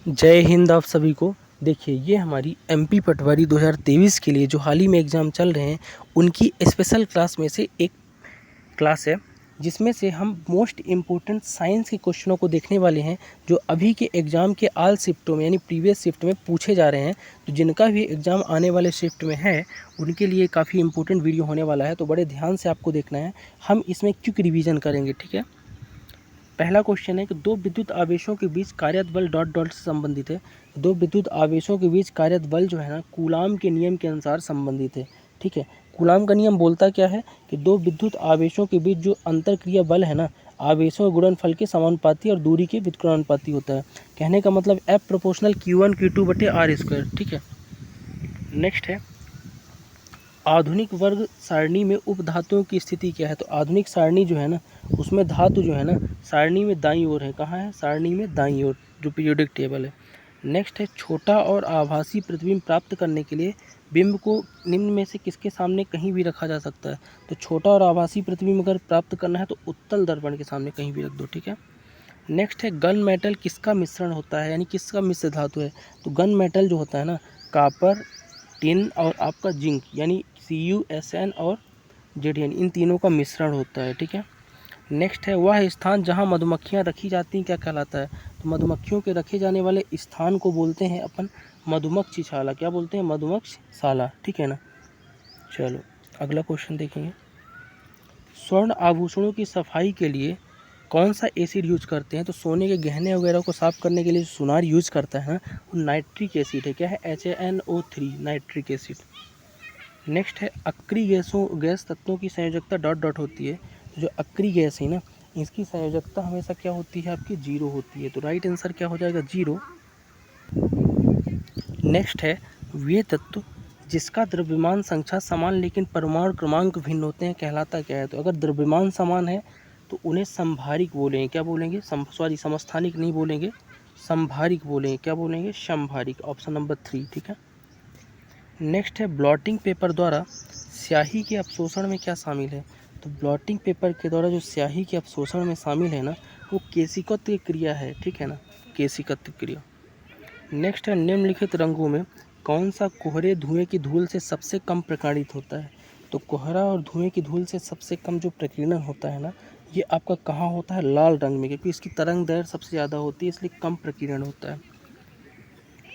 जय हिंद आप सभी को। देखिए, ये हमारी एमपी पटवारी 2023 के लिए जो हाल ही में एग्ज़ाम चल रहे हैं उनकी स्पेशल क्लास में से एक क्लास है, जिसमें से हम मोस्ट इम्पोर्टेंट साइंस के क्वेश्चनों को देखने वाले हैं जो अभी के एग्ज़ाम के आल शिफ्टों में यानी प्रीवियस शिफ्ट में पूछे जा रहे हैं। तो जिनका भी एग्ज़ाम आने वाले शिफ्ट में है उनके लिए काफ़ी इंपॉर्टेंट वीडियो होने वाला है, तो बड़े ध्यान से आपको देखना है। हम इसमें क्विक रिवीजन करेंगे, ठीक है। पहला क्वेश्चन है कि दो विद्युत आवेशों के बीच कार्यरत बल डॉट डॉट से संबंधित है। दो विद्युत आवेशों के बीच कार्यरत बल जो है ना, कूलाम के नियम के अनुसार संबंधित है, ठीक है। कूलाम का नियम बोलता क्या है कि दो विद्युत आवेशों के बीच जो अंतरक्रिया बल है ना, आवेशों के गुणनफल के समानुपाती और दूरी के व्युत्क्रमानुपाती होता है। कहने का मतलब F प्रोपोर्शनल Q1 Q2 बटे आर स्क्वायर, ठीक है। नेक्स्ट है, आधुनिक वर्ग सारणी में उपधातुओं की स्थिति क्या है। तो आधुनिक सारणी जो है ना, उसमें धातु जो है ना सारणी में दाईं ओर है। कहाँ है? सारणी में दाईं ओर, जो पीरियोडिक टेबल है। नेक्स्ट है, छोटा और आभासी प्रतिबिंब प्राप्त करने के लिए बिंब को निम्न में से किसके सामने कहीं भी रखा जा सकता है। तो छोटा और आभासी प्रतिबिंब अगर प्राप्त करना है तो उत्तल दर्पण के सामने कहीं भी रख दो, ठीक है। नेक्स्ट है, गन मेटल किसका मिश्रण होता है, यानी किसका मिश्र धातु है। तो गन मेटल जो होता है ना, कापर, टिन और आपका जिंक, यानी CuSN और Zn, इन तीनों का मिश्रण होता है, ठीक है। नेक्स्ट है, वह स्थान जहाँ मधुमक्खियाँ रखी जाती हैं क्या कहलाता है। तो मधुमक्खियों के रखे जाने वाले स्थान को बोलते हैं अपन मधुमक्षिशाला। क्या बोलते हैं? मधुमक्षिशाला, ठीक है ना। चलो अगला क्वेश्चन देखेंगे। स्वर्ण आभूषणों की सफाई के लिए कौन सा एसिड यूज करते हैं। तो सोने के गहने वगैरह को साफ़ करने के लिए सुनार यूज करता है ना, वो नाइट्रिक एसिड है। क्या है? HNO3, nitric acid. नेक्स्ट है, अक्रिय गैस तत्वों की संयोजकता डॉट डॉट होती है। तो जो अक्रिय गैस है ना, इसकी संयोजकता हमेशा क्या होती है? आपकी 0 होती है। तो राइट आंसर क्या हो जाएगा? 0। नेक्स्ट है, वे तत्व जिसका द्रव्यमान संख्या समान लेकिन परमाणु क्रमांक भिन्न होते हैं कहलाता क्या है। तो अगर द्रव्यमान समान है तो उन्हें संभारिक बोलेंगे। क्या बोलेंगे? समस्थानिक नहीं बोलेंगे, संभारिक बोलेंगे। क्या बोलेंगे? संभारिक। ऑप्शन नंबर 3, ठीक है। नेक्स्ट है, ब्लॉटिंग पेपर द्वारा स्याही के अपशोषण में क्या शामिल है। तो ब्लॉटिंग पेपर के द्वारा जो स्याही के अपशोषण में शामिल है ना, वो केशिकत्व क्रिया है, ठीक है ना, केशिकत्व क्रिया। नेक्स्ट है, निम्नलिखित रंगों में कौन सा कोहरे धुएं की धूल से सबसे कम प्रकाशित होता है। तो कोहरा और धुएं की धूल से सबसे कम जो प्रकीर्णन होता है ना, ये आपका कहाँ होता है? लाल रंग में, क्योंकि इसकी तरंग दैर्घ्य सबसे ज़्यादा होती है, इसलिए कम प्रकीर्णन होता है।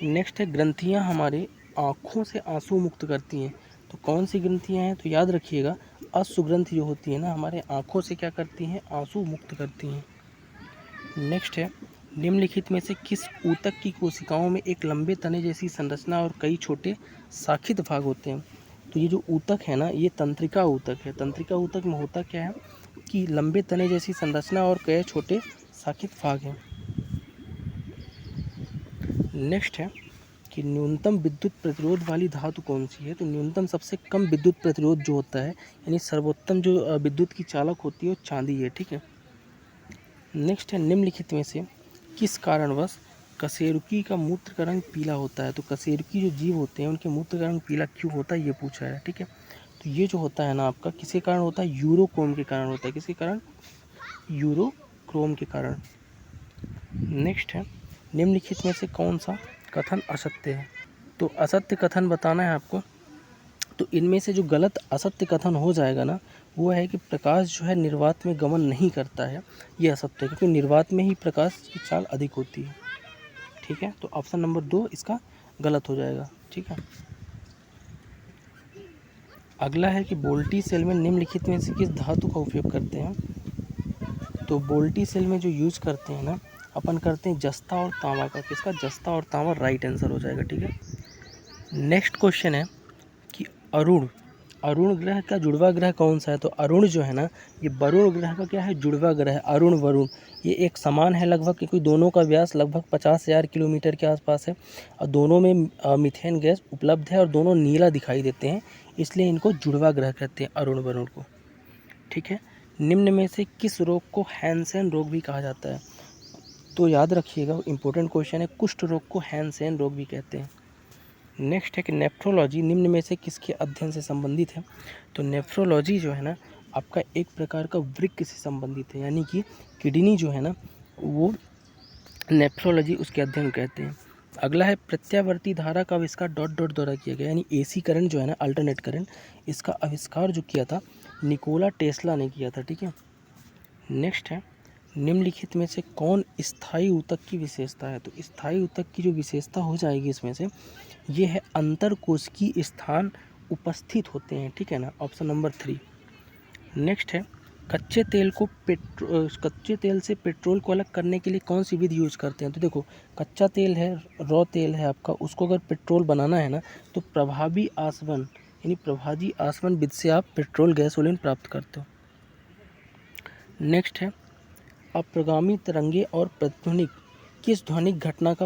नेक्स्ट है, ग्रंथियाँ हमारे आँखों से आंसू मुक्त करती हैं। तो कौन सी ग्रंथियाँ हैं? तो याद रखिएगा, अश्रुग्रंथि जो होती है ना, हमारे आँखों से क्या करती हैं? आंसू मुक्त करती हैं। नेक्स्ट है, निम्नलिखित में से किस ऊतक की कोशिकाओं में एक लंबे तने जैसी संरचना और कई छोटे शाखित भाग होते हैं। तो ये जो ऊतक है ना, ये तंत्रिका ऊतक है। तंत्रिका ऊतक में होता क्या है कि लंबे तने जैसी संरचना और कई छोटे शाखित भाग हैं। नेक्स्ट है कि न्यूनतम विद्युत प्रतिरोध वाली धातु कौन सी है। तो न्यूनतम सबसे कम विद्युत प्रतिरोध जो होता है, यानी सर्वोत्तम जो विद्युत की चालक होती है, वो चांदी है, ठीक है। नेक्स्ट है, निम्नलिखित में से किस कारणवश कशेरुकी का मूत्र का रंग पीला होता है। तो कशेरुकी जो जीव होते हैं उनके मूत्र का रंग पीला क्यों होता है, ये पूछा है, ठीक है। तो ये जो होता है ना आपका, किसके कारण होता है? यूरोक्रोम के कारण होता है। किसके कारण? यूरोक्रोम के कारण। नेक्स्ट है, निम्नलिखित में से कौन सा कथन असत्य है। तो असत्य कथन बताना है आपको। तो इनमें से जो गलत असत्य कथन हो जाएगा ना, वो है कि प्रकाश जो है निर्वात में गमन नहीं करता है। ये असत्य है, क्योंकि निर्वात में ही प्रकाश की चाल अधिक होती है, ठीक है। तो ऑप्शन नंबर 2 इसका गलत हो जाएगा, ठीक है। अगला है कि बोल्टी सेल में निम्नलिखित में से किस धातु का उपयोग करते हैं। तो बोल्टी सेल में जो यूज करते हैं ना, अपन करते हैं जस्ता और तांबा का। किसका? जस्ता और तांबा, राइट आंसर हो जाएगा, ठीक है। नेक्स्ट क्वेश्चन है कि अरुण अरुण ग्रह का जुड़वा ग्रह कौन सा है। तो अरुण जो है ना, ये वरुण ग्रह का क्या है? जुड़वा ग्रह है। अरुण वरुण ये एक समान है लगभग, क्योंकि दोनों का व्यास लगभग 50,000 किलोमीटर के आसपास है और दोनों में मीथेन गैस उपलब्ध है और दोनों नीला दिखाई देते हैं, इसलिए इनको जुड़वा ग्रह कहते हैं, अरुण वरुण को, ठीक है। निम्न में से किस रोग को हैंसेन रोग भी कहा जाता है। तो याद रखिएगा, इंपॉर्टेंट क्वेश्चन है, कुष्ठ रोग को हैंसेन रोग भी कहते हैं। नेक्स्ट है कि नेफ्रोलॉजी निम्न में से किसके अध्ययन से संबंधित है। तो नेफ्रोलॉजी जो है ना, आपका एक प्रकार का वृक्क से संबंधित है, यानी कि किडनी जो है ना, वो नेफ्रोलॉजी उसके अध्ययन कहते हैं। अगला है प्रत्यावर्ती धारा का आविष्कार डॉट डॉट द्वारा किया गया, यानी एसी करंट जो है ना, अल्टरनेट करंट, इसका आविष्कार जो किया था निकोला टेस्ला ने किया था, ठीक है। नेक्स्ट है निम्नलिखित में से कौन स्थायी ऊतक की विशेषता है। तो स्थायी ऊतक की जो विशेषता हो जाएगी इसमें से, ये है अंतरकोशिकीय स्थान उपस्थित होते हैं, ठीक है ना, ऑप्शन नंबर 3। नेक्स्ट है कच्चे तेल से पेट्रोल को अलग करने के लिए कौन सी विधि यूज करते हैं। तो देखो, कच्चा तेल है, रॉ तेल है आपका, उसको अगर पेट्रोल बनाना है ना, तो प्रभावी आसवन यानी प्रभावी आसवन विधि से आप पेट्रोल गैसोलीन प्राप्त करते हो। नेक्स्ट है अप्रगामी तरंगे और प्रतिध्वनिक किस ध्वनिक घटना का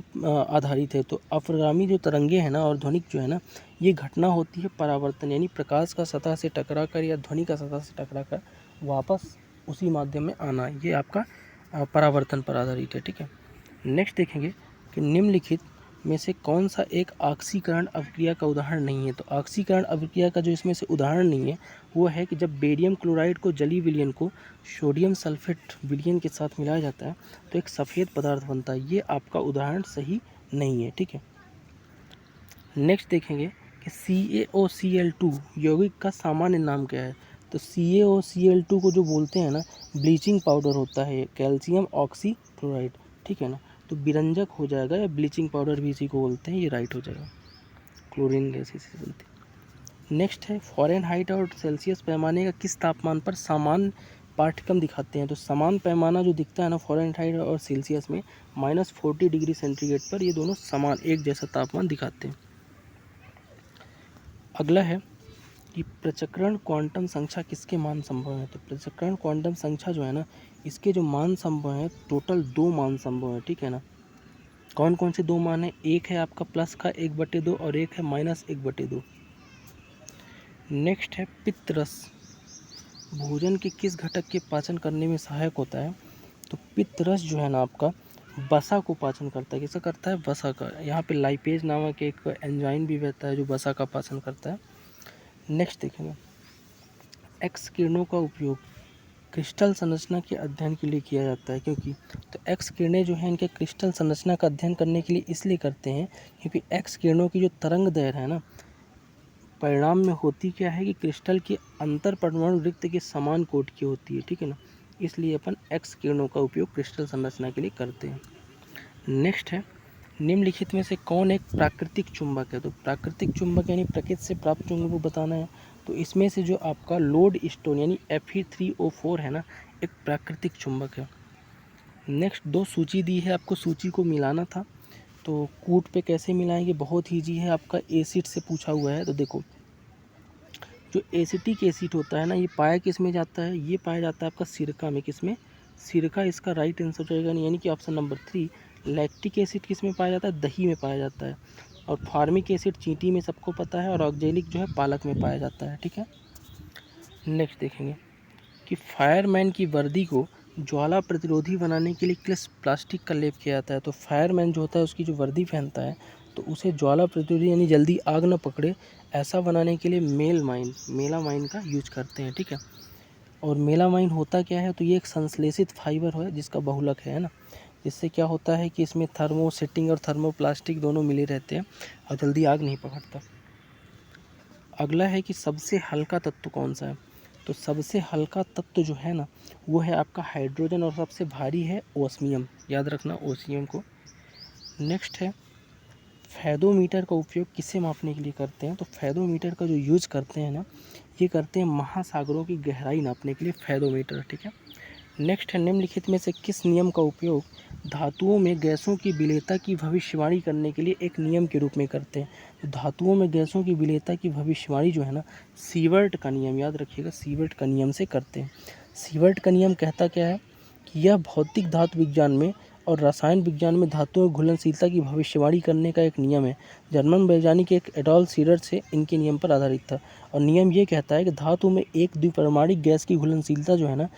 आधारित है। तो अप्रगामी जो तरंगे हैं ना और ध्वनिक जो है ना, ये घटना होती है परावर्तन, यानी प्रकाश का सतह से टकराकर या ध्वनि का सतह से टकराकर वापस उसी माध्यम में आना, ये आपका परावर्तन पर आधारित है, ठीक है। नेक्स्ट देखेंगे कि निम्नलिखित में से कौन सा एक ऑक्सीकरण अभिक्रिया का उदाहरण नहीं है। तो ऑक्सीकरण अभिक्रिया का जो इसमें से उदाहरण नहीं है वो है कि जब बेरियम क्लोराइड को जलीय विलयन को सोडियम सल्फेट विलयन के साथ मिलाया जाता है तो एक सफ़ेद पदार्थ बनता है, ये आपका उदाहरण सही नहीं है, ठीक है। नेक्स्ट देखेंगे कि CaOCl2 यौगिक का सामान्य नाम क्या है। तो CaOCl2 को जो बोलते हैं ना, ब्लीचिंग पाउडर होता है, कैल्शियम ऑक्सीक्लोराइड, ठीक है ना, तो विरंजक हो जाएगा या ब्लीचिंग पाउडर भी इसी को बोलते हैं, ये राइट हो जाएगा, क्लोरीन गैस इसी से बनती है। नेक्स्ट है फ़ारेनहाइट और सेल्सियस पैमाने का किस तापमान पर समान पाठ्यक्रम दिखाते हैं। तो समान पैमाना जो दिखता है ना फ़ारेनहाइट और सेल्सियस में -40 डिग्री सेंटीग्रेड पर, ये दोनों समान एक जैसा तापमान दिखाते हैं। अगला है कि प्रचक्रण क्वांटम संख्या किसके मान संभव है। तो प्रचक्रण क्वांटम संख्या जो है ना, इसके जो मान संभव है, टोटल 2 मान संभव है, ठीक है ना। कौन कौन से 2 मान है, एक है आपका प्लस का 1/2 और एक है -1/2। नेक्स्ट है पित्तरस भोजन के किस घटक के पाचन करने में सहायक होता है। तो पित्तरस जो है ना आपका वसा को पाचन करता है, किसका करता है, वसा का। यहाँ पे लाइपेज नामक एक एंजाइम भी रहता है जो वसा का पाचन करता है। नेक्स्ट देखेंगे एक्स किरणों का उपयोग क्रिस्टल संरचना के अध्ययन के लिए किया जाता है, क्योंकि तो एक्स किरणें जो हैं इनके क्रिस्टल संरचना का अध्ययन करने के लिए इसलिए करते हैं क्योंकि एक्स किरणों की जो तरंग दैर्घ्य है ना, परिणाम में होती क्या है कि क्रिस्टल की अंतर परमाणु रिक्त के समान कोट की होती है, ठीक है ना, इसलिए अपन एक्स किरणों का उपयोग क्रिस्टल संरचना के लिए करते हैं। नेक्स्ट है निम्नलिखित में से कौन एक प्राकृतिक चुंबक है। तो प्राकृतिक चुंबक यानी प्रकृति से प्राप्त चुंबक को बताना है। तो इसमें से जो आपका लोड स्टोन यानी Fe3O4 है ना, एक प्राकृतिक चुंबक है। नेक्स्ट 2 सूची दी है, आपको सूची को मिलाना था। तो कूट पे कैसे मिलाएंगे, बहुत ईजी है, आपका एसिड से पूछा हुआ है। तो देखो, जो एसिटिक एसिड होता है ना, ये पाया किस में जाता है, ये पाया जाता है आपका सिरका में। किस में, सिरका इसका राइट आंसर हो जाएगा, यानी कि ऑप्शन नंबर 3। लैक्टिक एसिड किस में पाया जाता है, दही में पाया जाता है। और फार्मिक एसिड चींटी में सबको पता है, और ऑक्जेलिक जो है पालक में पाया जाता है, ठीक है। नेक्स्ट देखेंगे कि फायरमैन की वर्दी को ज्वाला प्रतिरोधी बनाने के लिए किस प्लास्टिक का लेप किया जाता है। तो फायरमैन जो होता है उसकी जो वर्दी पहनता है तो उसे ज्वाला प्रतिरोधी यानी जल्दी आग न पकड़े ऐसा बनाने के लिए मेलामाइन का यूज करते हैं, ठीक है। और मेलामाइन होता क्या है, तो ये एक संश्लेषित फाइबर है जिसका बहुलक है ना, जिससे क्या होता है कि इसमें थर्मोसेटिंग और थर्मोप्लास्टिक दोनों मिले रहते हैं और जल्दी आग नहीं पकड़ता। अगला है कि सबसे हल्का तत्व कौन सा है। तो सबसे हल्का तत्व जो है ना वो है आपका हाइड्रोजन, और सबसे भारी है ओस्मियम, याद रखना ओस्मियम को। नेक्स्ट है फेदोमीटर का उपयोग किसे मापने के लिए करते हैं। तो फेदोमीटर का जो यूज़ करते हैं ना, ये करते हैं महासागरों की गहराई नापने के लिए फेदोमीटर, ठीक है। नेक्स्ट है निम्नलिखित में से किस नियम का उपयोग धातुओं में गैसों की विलेयता की भविष्यवाणी करने के लिए एक नियम के रूप में करते हैं। तो धातुओं में गैसों की विलेयता की भविष्यवाणी जो है ना, सीवर्ट का नियम, याद रखिएगा, सीवर्ट का नियम से करते हैं। सीवर्ट का नियम कहता क्या है कि यह भौतिक धातु विज्ञान में और रसायन विज्ञान में धातुओं की घुलनशीलता की भविष्यवाणी करने का एक नियम है। जर्मन वैज्ञानिक एक एडोल्फ सीडर से इनके नियम पर आधारित था, और नियम ये कहता है कि धातु में एक द्विपरमाणिक गैस की घुलनशीलता जो है ना,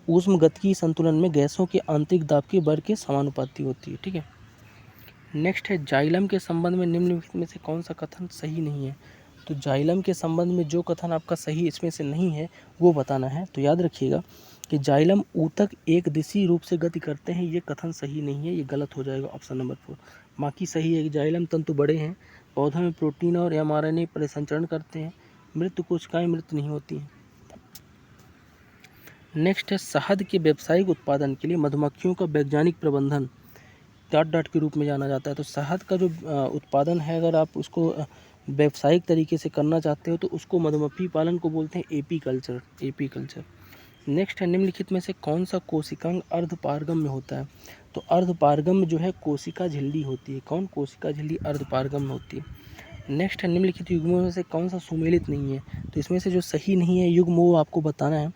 ऊष्मगतिकीय संतुलन में गैसों के आंतरिक दाब के वर्ग के समानुपाती होती है, ठीक है। नेक्स्ट है जाइलम के संबंध में निम्नलिखित में से कौन सा कथन सही नहीं है। तो जाइलम के संबंध में जो कथन आपका सही इसमें से नहीं है वो बताना है। तो याद रखिएगा कि जाइलम ऊतक एक दिशी रूप से गति करते हैं, ये कथन सही नहीं है, ये गलत हो जाएगा ऑप्शन नंबर 4। बाकी सही है कि जाइलम तंतु बड़े हैं, पौधों में प्रोटीन और mRNA परिसंचरण करते हैं, मृत कोशिकाएं मृत नहीं होती हैं। नेक्स्ट है शहद के व्यावसायिक उत्पादन के लिए मधुमक्खियों का वैज्ञानिक प्रबंधन डॉट के रूप में जाना जाता है। तो शहद का जो उत्पादन है, अगर आप उसको व्यावसायिक तरीके से करना चाहते हो तो उसको मधुमक्खी पालन को बोलते हैं एपीकल्चर। नेक्स्ट है निम्नलिखित में से कौन सा कोशिकांग अर्धपारगम्य होता है? तो अर्धपारगम्य जो है कोशिका झिल्ली होती है। कौन? कोशिका झिल्ली अर्धपारगम्य होती है। नेक्स्ट है निम्नलिखित युग्मों में से कौन सा सुमेलित नहीं है? तो इसमें से जो सही नहीं है युग्म वो आपको बताना है।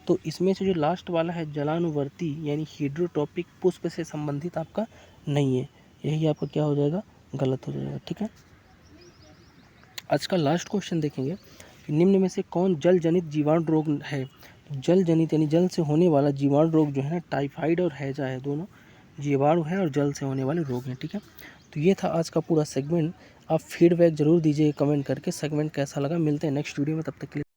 तो इसमें से जो लास्ट वाला है जलानुवर्ती यानी हीड्रोट्रॉपिक पुष्प से संबंधित आपका नहीं है, यही आपका क्या हो जाएगा? गलत हो जाएगा। ठीक है, आज का लास्ट क्वेश्चन देखेंगे कि निम्न में से कौन जल जनित जीवाणु रोग है? जल जनित यानी जल से होने वाला जीवाणु रोग जो है ना, टाइफाइड और हैजा है, दोनों जीवाणु है और जल से होने वाले रोग हैं। ठीक है, तो ये था आज का पूरा सेगमेंट। आप फीडबैक जरूर दीजिए कमेंट करके, सेगमेंट कैसा लगा। मिलते हैं नेक्स्ट वीडियो में, तब तक के लिए।